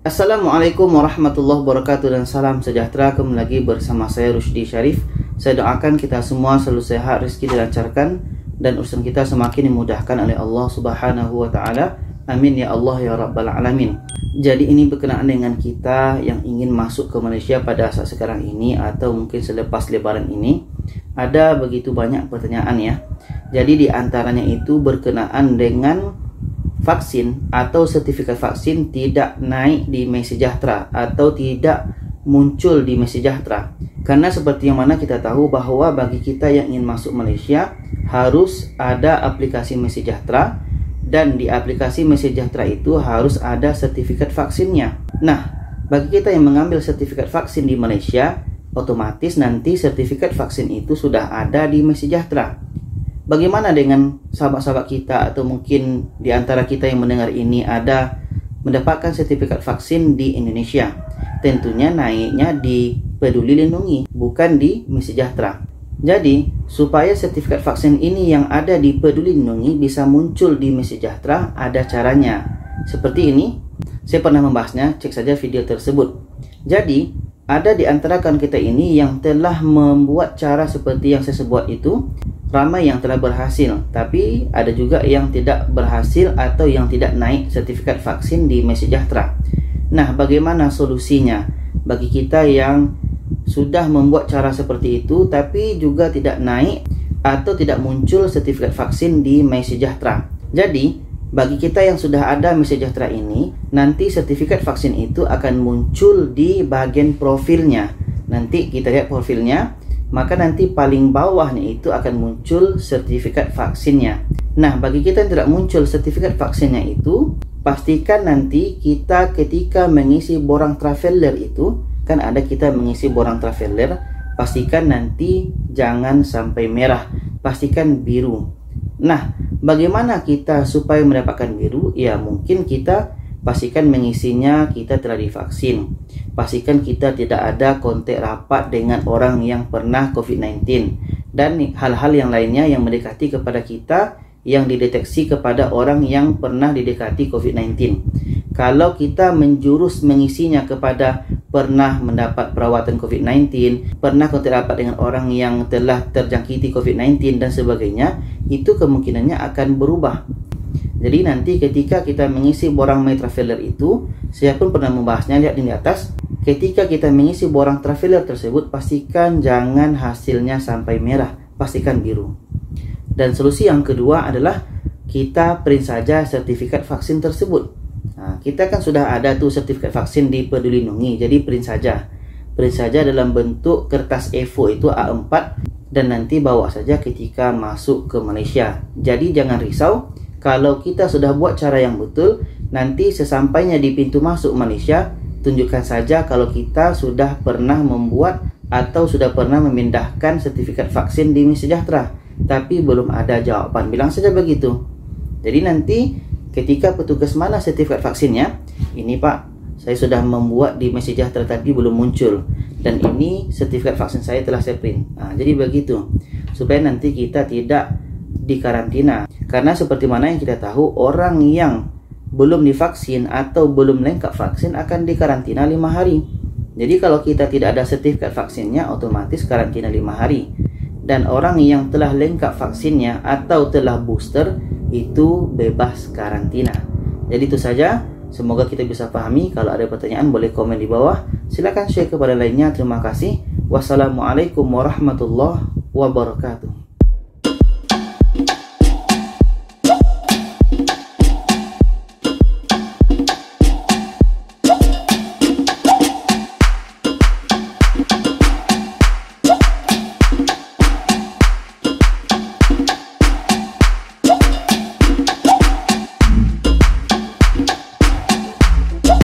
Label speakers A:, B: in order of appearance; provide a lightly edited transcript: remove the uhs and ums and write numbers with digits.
A: Assalamualaikum warahmatullahi wabarakatuh dan salam sejahtera. Kembali lagi bersama saya Rusdi Syarif. Saya doakan kita semua selalu sehat, rezeki dilancarkan dan urusan kita semakin dimudahkan oleh Allah Subhanahu wa taala. Amin ya Allah ya rabbal alamin. Jadi ini berkenaan dengan kita yang ingin masuk ke Malaysia pada saat sekarang ini atau mungkin selepas lebaran ini. Ada begitu banyak pertanyaan ya. Jadi di antaranya itu berkenaan dengan vaksin atau sertifikat vaksin tidak naik di MySejahtera atau tidak muncul di MySejahtera. Karena seperti yang mana kita tahu bahwa bagi kita yang ingin masuk Malaysia harus ada aplikasi MySejahtera dan di aplikasi MySejahtera itu harus ada sertifikat vaksinnya. Nah, bagi kita yang mengambil sertifikat vaksin di Malaysia, otomatis nanti sertifikat vaksin itu sudah ada di MySejahtera. Bagaimana dengan sahabat-sahabat kita atau mungkin di antara kita yang mendengar ini ada mendapatkan sertifikat vaksin di Indonesia? Tentunya naiknya di Peduli Lindungi, bukan di MySejahtera. Jadi, supaya sertifikat vaksin ini yang ada di Peduli Lindungi bisa muncul di MySejahtera, ada caranya. Seperti ini, saya pernah membahasnya, cek saja video tersebut. Jadi, ada di antara kawan kita ini yang telah membuat cara seperti yang saya sebut itu. Ramai yang telah berhasil, tapi ada juga yang tidak berhasil atau yang tidak naik sertifikat vaksin di MySejahtera. Nah, bagaimana solusinya bagi kita yang sudah membuat cara seperti itu tapi juga tidak naik atau tidak muncul sertifikat vaksin di MySejahtera? Jadi, bagi kita yang sudah ada MySejahtera ini, nanti sertifikat vaksin itu akan muncul di bagian profilnya. Nanti kita lihat profilnya, maka nanti paling bawahnya itu akan muncul sertifikat vaksinnya. Nah, bagi kita yang tidak muncul sertifikat vaksinnya itu, pastikan nanti kita ketika mengisi borang traveler itu, kan ada kita mengisi borang traveler, pastikan nanti jangan sampai merah, pastikan biru. Nah, bagaimana kita supaya mendapatkan biru? Ya, mungkin kita pastikan mengisinya kita telah divaksin. Pastikan kita tidak ada kontak rapat dengan orang yang pernah COVID-19 dan hal-hal yang lainnya yang mendekati kepada kita yang dideteksi kepada orang yang pernah didekati COVID-19. Kalau kita menjurus mengisinya kepada pernah mendapat perawatan COVID-19, pernah kontak rapat dengan orang yang telah terjangkiti COVID-19 dan sebagainya, itu kemungkinannya akan berubah. Jadi nanti ketika kita mengisi borang My Traveler itu, saya pun pernah membahasnya, lihat di atas. Ketika kita mengisi borang traveler tersebut, pastikan jangan hasilnya sampai merah, pastikan biru. Dan solusi yang kedua adalah kita print saja sertifikat vaksin tersebut. Nah, kita kan sudah ada tuh sertifikat vaksin di Peduli Lindungi, jadi print saja. Print saja dalam bentuk kertas A4 itu A4 dan nanti bawa saja ketika masuk ke Malaysia. Jadi jangan risau. Kalau kita sudah buat cara yang betul, nanti sesampainya di pintu masuk Malaysia, tunjukkan saja kalau kita sudah pernah membuat atau sudah pernah memindahkan sertifikat vaksin di MySejahtera, tapi belum ada jawaban. Bilang saja begitu. Jadi nanti ketika petugas mana sertifikat vaksinnya, ini Pak, saya sudah membuat di MySejahtera tapi belum muncul. Dan ini sertifikat vaksin saya telah saya print. Nah, jadi begitu. Supaya nanti kita tidak dikarantina. Karena seperti mana yang kita tahu, orang yang belum divaksin atau belum lengkap vaksin akan dikarantina 5 hari. Jadi kalau kita tidak ada sertifikat vaksinnya, otomatis karantina 5 hari. Dan orang yang telah lengkap vaksinnya atau telah booster, itu bebas karantina. Jadi itu saja. Semoga kita bisa pahami. Kalau ada pertanyaan boleh komen di bawah. Silakan share kepada lainnya. Terima kasih. Wassalamualaikum warahmatullahi wabarakatuh.